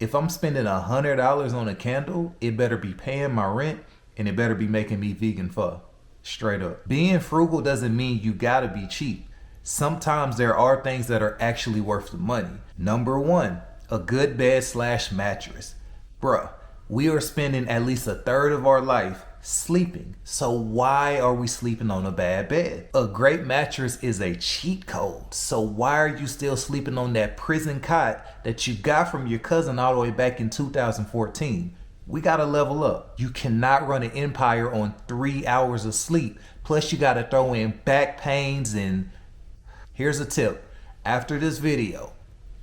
If I'm spending $100 on a candle, it better be paying my rent and it better be making me vegan pho. Straight up. Being frugal doesn't mean you gotta be cheap. Sometimes there are things that are actually worth the money. Number one, a good bed/mattress. Bruh, we are spending at least a third of our life sleeping. So why are we sleeping on a bad bed? A great mattress is a cheat code. So why are you still sleeping on that prison cot that you got from your cousin all the way back in 2014? We gotta level up. You cannot run an empire on 3 hours of sleep. Plus you gotta throw in back pains and... Here's a tip. After this video,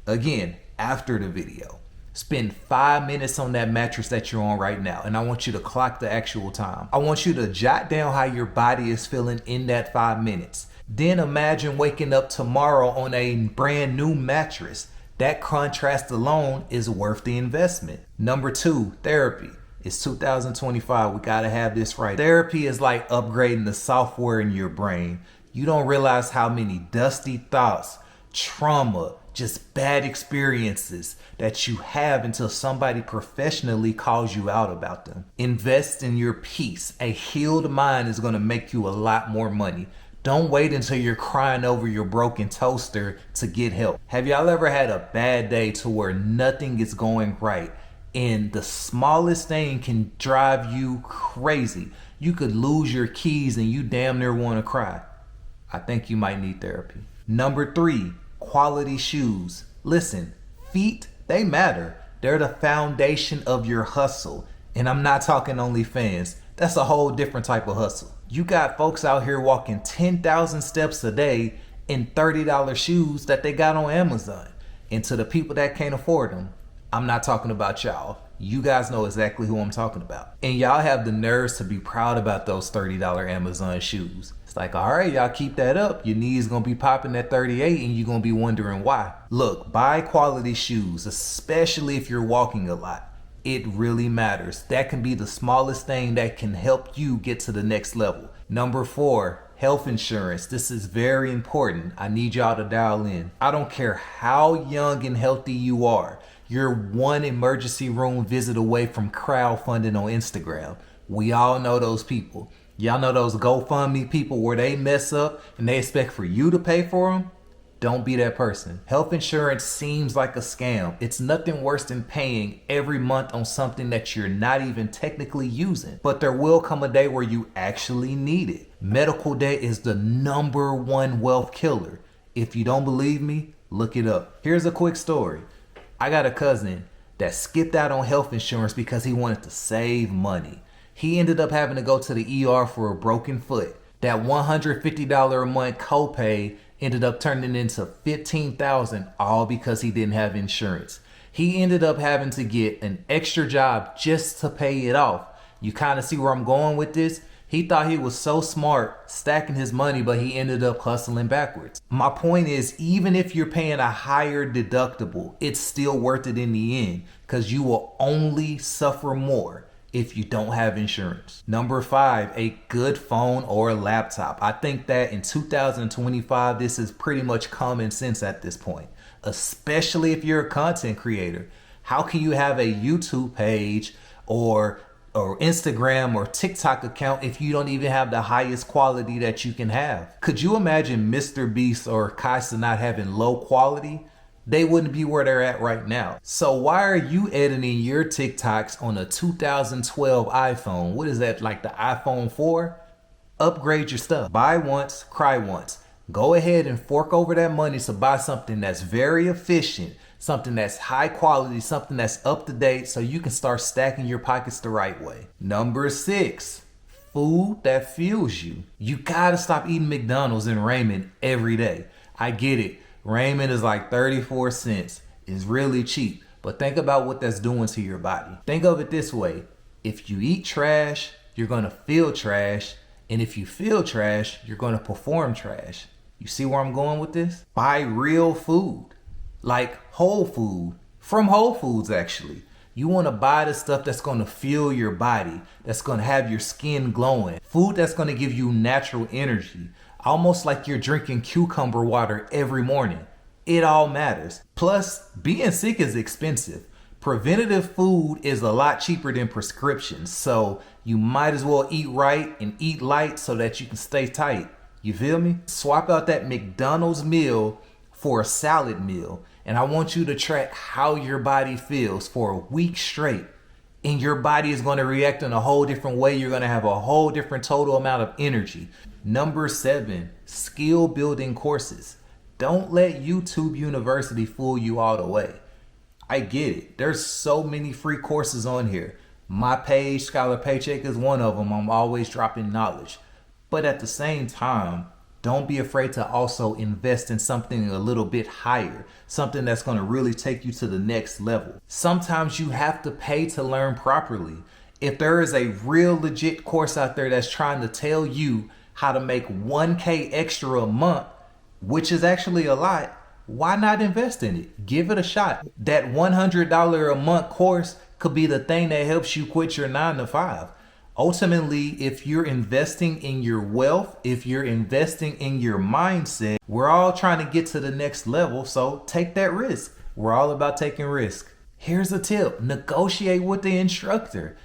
again, after the video, spend 5 minutes on that mattress that you're on right now. And I want you to clock the actual time. I want you to jot down how your body is feeling in that 5 minutes. Then imagine waking up tomorrow on a brand new mattress. That contrast alone is worth the investment. Number two, therapy. It's 2025. We gotta have this right. Therapy is like upgrading the software in your brain. You don't realize how many dusty thoughts, trauma, just bad experiences that you have until somebody professionally calls you out about them. Invest in your peace. A healed mind is gonna make you a lot more money. Don't wait until you're crying over your broken toaster to get help. Have y'all ever had a bad day to where nothing is going right and the smallest thing can drive you crazy? You could lose your keys and you damn near want to cry. I think you might need therapy. Number three, quality shoes. Listen, feet, they matter. They're the foundation of your hustle. And I'm not talking OnlyFans. That's a whole different type of hustle. You got folks out here walking 10,000 steps a day in $30 shoes that they got on Amazon. And to the people that can't afford them, I'm not talking about y'all. You guys know exactly who I'm talking about. And y'all have the nerves to be proud about those $30 Amazon shoes. It's like, all right, y'all keep that up. Your knees gonna be popping at 38 and you're gonna be wondering why. Look, buy quality shoes, especially if you're walking a lot. It really matters. That can be the smallest thing that can help you get to the next level. Number four, health insurance. This is very important. I need y'all to dial in. I don't care how young and healthy you are. You're one emergency room visit away from crowdfunding on Instagram. We all know those people. Y'all know those GoFundMe people where they mess up and they expect for you to pay for them? Don't be that person. Health insurance seems like a scam. It's nothing worse than paying every month on something that you're not even technically using. But there will come a day where you actually need it. Medical debt is the number one wealth killer. If you don't believe me, look it up. Here's a quick story. I got a cousin that skipped out on health insurance because he wanted to save money. He ended up having to go to the ER for a broken foot. That $150 a month copay ended up turning into $15,000 all because he didn't have insurance. He ended up having to get an extra job just to pay it off. You kind of see where I'm going with this? He thought he was so smart stacking his money, but he ended up hustling backwards. My point is, even if you're paying a higher deductible, it's still worth it in the end because you will only suffer more if you don't have insurance. Number five, a good phone or a laptop. I think that in 2025, this is pretty much common sense at this point, especially if you're a content creator. How can you have a YouTube page or Instagram or TikTok account if you don't even have the highest quality that you can have? Could you imagine Mr. Beast or Kaisa not having low quality? They wouldn't be where they're at right now. So why are you editing your TikToks on a 2012 iPhone? What is that, like the iPhone 4? Upgrade your stuff. Buy once, cry once. Go ahead and fork over that money to buy something that's very efficient, something that's high quality, something that's up to date so you can start stacking your pockets the right way. Number six, food that fuels you. You gotta stop eating McDonald's and ramen every day. I get it. Ramen is like 34 cents. It's really cheap. But think about what that's doing to your body. Think of it this way. If you eat trash, you're gonna feel trash. And if you feel trash, you're gonna perform trash. You see where I'm going with this? Buy real food. Like whole food. From Whole Foods, actually. You want to buy the stuff that's going to fuel your body, that's going to have your skin glowing. Food that's going to give you natural energy. Almost like you're drinking cucumber water every morning. It all matters. Plus, being sick is expensive. Preventative food is a lot cheaper than prescriptions, so you might as well eat right and eat light so that you can stay tight. You feel me? Swap out that McDonald's meal for a salad meal, and I want you to track how your body feels for a week straight. And your body is going to react in a whole different way. You're going to have a whole different total amount of energy. Number 7, skill building courses. Don't let YouTube University fool you all the way. I get it. There's so many free courses on here. My page, Skyler Paycheck, is one of them. I'm always dropping knowledge. But at the same time, don't be afraid to also invest in something a little bit higher, something that's going to really take you to the next level. Sometimes you have to pay to learn properly. If there is a real legit course out there that's trying to tell you how to make 1K extra a month, which is actually a lot, why not invest in it? Give it a shot. That $100 a month course could be the thing that helps you quit your 9 to 5. Ultimately, if you're investing in your wealth, if you're investing in your mindset, we're all trying to get to the next level. So take that risk. We're all about taking risk. Here's a tip. Negotiate with the instructor.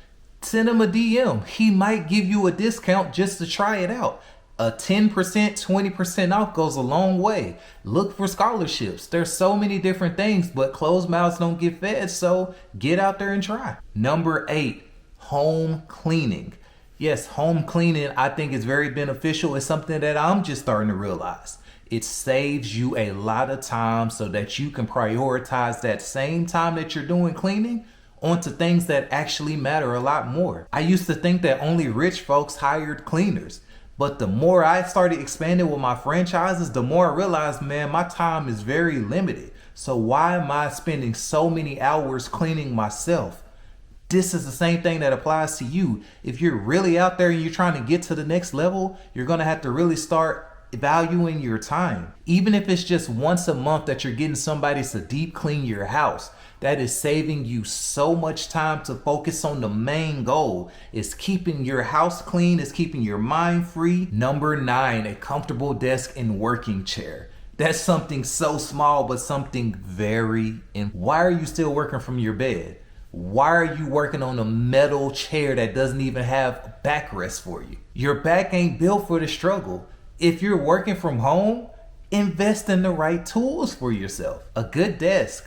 Send him a DM. He might give you a discount just to try it out. A 10%, 20% off goes a long way. Look for scholarships. There's so many different things, but closed mouths don't get fed, so get out there and try. Number 8, home cleaning. Yes, home cleaning I think is very beneficial. It's something that I'm just starting to realize. It saves you a lot of time so that you can prioritize that same time that you're doing cleaning onto things that actually matter a lot more. I used to think that only rich folks hired cleaners. But the more I started expanding with my franchises, the more I realized, man, my time is very limited. So why am I spending so many hours cleaning myself? This is the same thing that applies to you. If you're really out there and you're trying to get to the next level, you're going to have to really start valuing your time. Even if it's just once a month that you're getting somebody to deep clean your house, that is saving you so much time to focus on the main goal. It's keeping your house clean, it's keeping your mind free. Number 9, a comfortable desk and working chair. That's something so small, but something very important. Why are you still working from your bed? Why are you working on a metal chair that doesn't even have backrest for you? Your back ain't built for the struggle. If you're working from home, invest in the right tools for yourself. A good desk,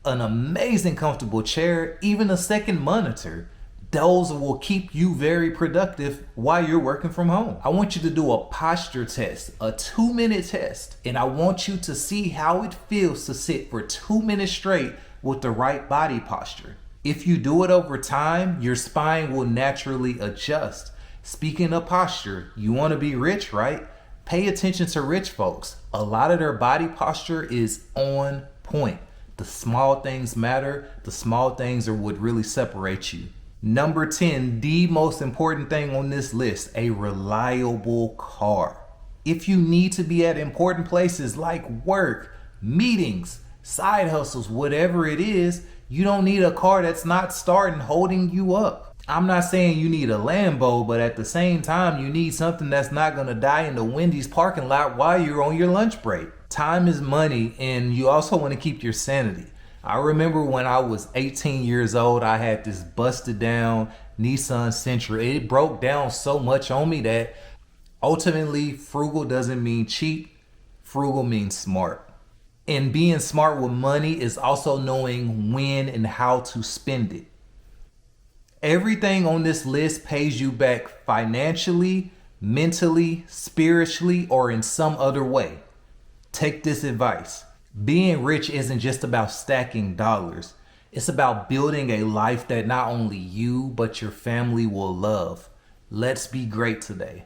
an amazing comfortable chair, even a second monitor. Those will keep you very productive while you're working from home. I want you to do a posture test, a 2-minute test, and I want you to see how it feels to sit for 2 minutes straight with the right body posture. If you do it over time, your spine will naturally adjust. Speaking of posture, you want to be rich, right? Pay attention to rich folks. A lot of their body posture is on point. The small things matter. The small things are what really separate you. Number 10, the most important thing on this list, a reliable car. If you need to be at important places like work, meetings, side hustles, whatever it is, you don't need a car that's not starting holding you up. I'm not saying you need a Lambo, but at the same time, you need something that's not going to die in the Wendy's parking lot while you're on your lunch break. Time is money, and you also want to keep your sanity. I remember when I was 18 years old, I had this busted down Nissan Sentra. It broke down so much on me that ultimately, frugal doesn't mean cheap. Frugal means smart. And being smart with money is also knowing when and how to spend it. Everything on this list pays you back financially, mentally, spiritually, or in some other way. Take this advice. Being rich isn't just about stacking dollars. It's about building a life that not only you, but your family will love. Let's be great today.